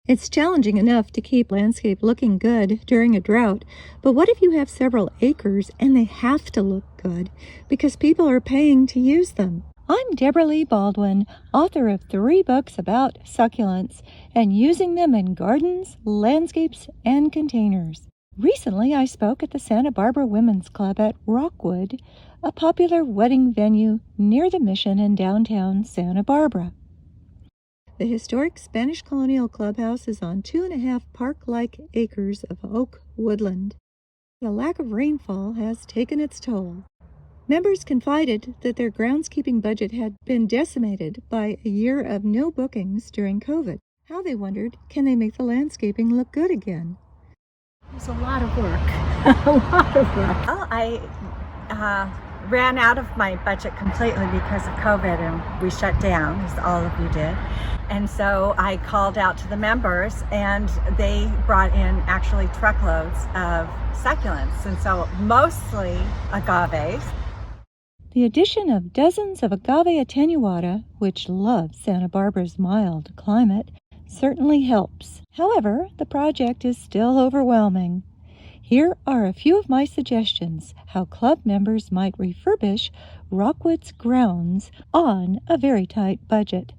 It's challenging enough to keep landscape looking good during a drought, but what if you have several acres and they have to look good because people are paying to use them? I'm Debra Lee Baldwin, author of 3 books about succulents and using them in gardens, landscapes, and containers. Recently, I spoke at the Santa Barbara Women's Club at Rockwood, a popular wedding venue near the Mission in downtown Santa Barbara. The historic Spanish colonial clubhouse is on 2.5 park-like acres of oak woodland. The lack of rainfall has taken its toll. Members confided that their groundskeeping budget had been decimated by a year of no bookings during COVID. How, they wondered, can they make the landscaping look good again? It's a lot of work. A lot of work. Well, I ran out of my budget completely because of COVID, and we shut down, as all of you did. And so I called out to the members, and they brought in actually truckloads of succulents, and so mostly agaves. The addition of dozens of agave attenuata, which love Santa Barbara's mild climate, certainly helps. However, the project is still overwhelming. Here are a few of my suggestions how club members might refurbish Rockwood's grounds on a very tight budget.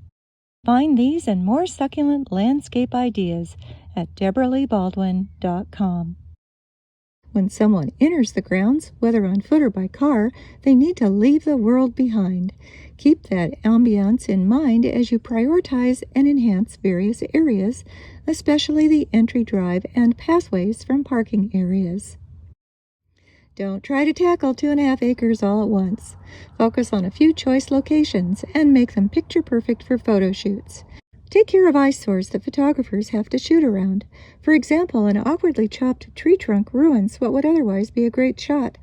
Find these and more succulent landscape ideas at DebraLeeBaldwin.com. When someone enters the grounds, whether on foot or by car, they need to leave the world behind. Keep that ambiance in mind as you prioritize and enhance various areas, especially the entry drive and pathways from parking areas. Don't try to tackle 2.5 acres all at once. Focus on a few choice locations and make them picture perfect for photo shoots. Take care of eyesores that photographers have to shoot around. For example, an awkwardly chopped tree trunk ruins what would otherwise be a great shot.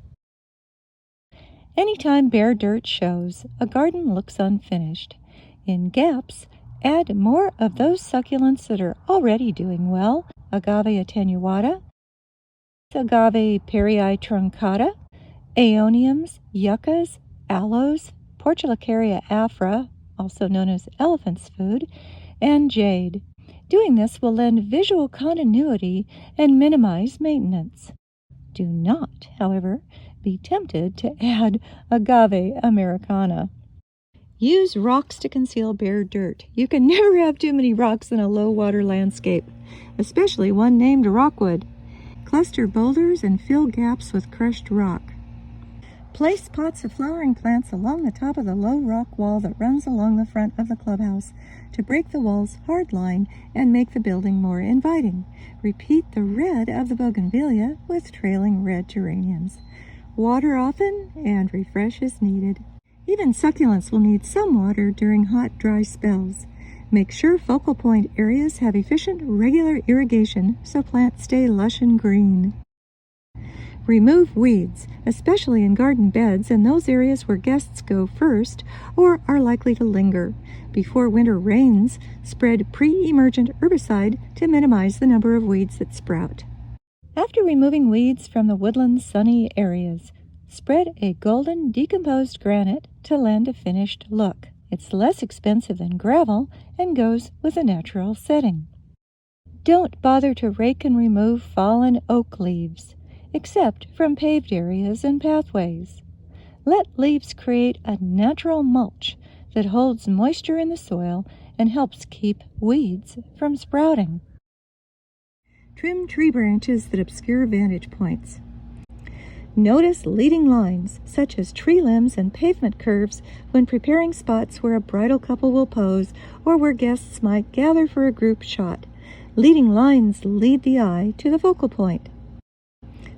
Anytime bare dirt shows, a garden looks unfinished. In gaps, add more of those succulents that are already doing well: agave attenuata, agave perii truncata, aeoniums, yuccas, aloes, Portulacaria afra, also known as elephant's food, and jade. Doing this will lend visual continuity and minimize maintenance. Do not, however, be tempted to add agave americana. Use rocks to conceal bare dirt. You can never have too many rocks in a low-water landscape, especially one named Rockwood. Cluster boulders and fill gaps with crushed rock. Place pots of flowering plants along the top of the low rock wall that runs along the front of the clubhouse to break the wall's hard line and make the building more inviting. Repeat the red of the Bougainvillea with trailing red geraniums. Water often and refresh as needed. Even succulents will need some water during hot, dry spells. Make sure focal point areas have efficient, regular irrigation so plants stay lush and green. Remove weeds, especially in garden beds and those areas where guests go first or are likely to linger. Before winter rains, spread pre-emergent herbicide to minimize the number of weeds that sprout. After removing weeds from the woodland's sunny areas, spread a golden decomposed granite to lend a finished look. It's less expensive than gravel and goes with a natural setting. Don't bother to rake and remove fallen oak leaves, except from paved areas and pathways. Let leaves create a natural mulch that holds moisture in the soil and helps keep weeds from sprouting. Trim tree branches that obscure vantage points. Notice leading lines, such as tree limbs and pavement curves, when preparing spots where a bridal couple will pose or where guests might gather for a group shot. Leading lines lead the eye to the focal point.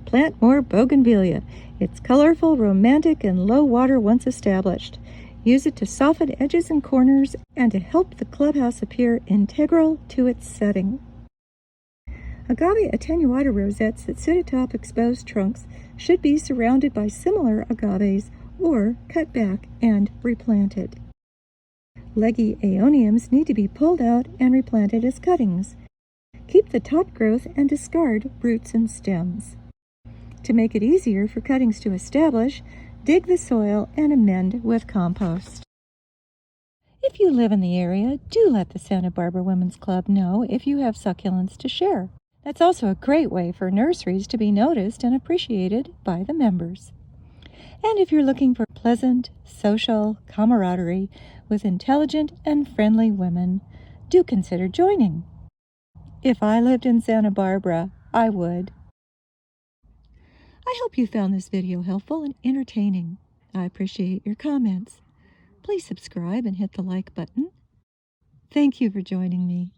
Plant more Bougainvillea. It's colorful, romantic, and low water once established. Use it to soften edges and corners and to help the clubhouse appear integral to its setting. Agave attenuata rosettes that sit atop exposed trunks should be surrounded by similar agaves or cut back and replanted. Leggy aeoniums need to be pulled out and replanted as cuttings. Keep the top growth and discard roots and stems. To make it easier for cuttings to establish, dig the soil and amend with compost. If If you live in the area, do let the Santa Barbara Women's Club know if you have succulents to share. That's also a great way for nurseries to be noticed and appreciated by the members. And if you're looking for pleasant, social camaraderie with intelligent and friendly women, do consider joining. If I lived in Santa Barbara, I would. I hope you found this video helpful and entertaining. I appreciate your comments. Please subscribe and hit the like button. Thank you for joining me.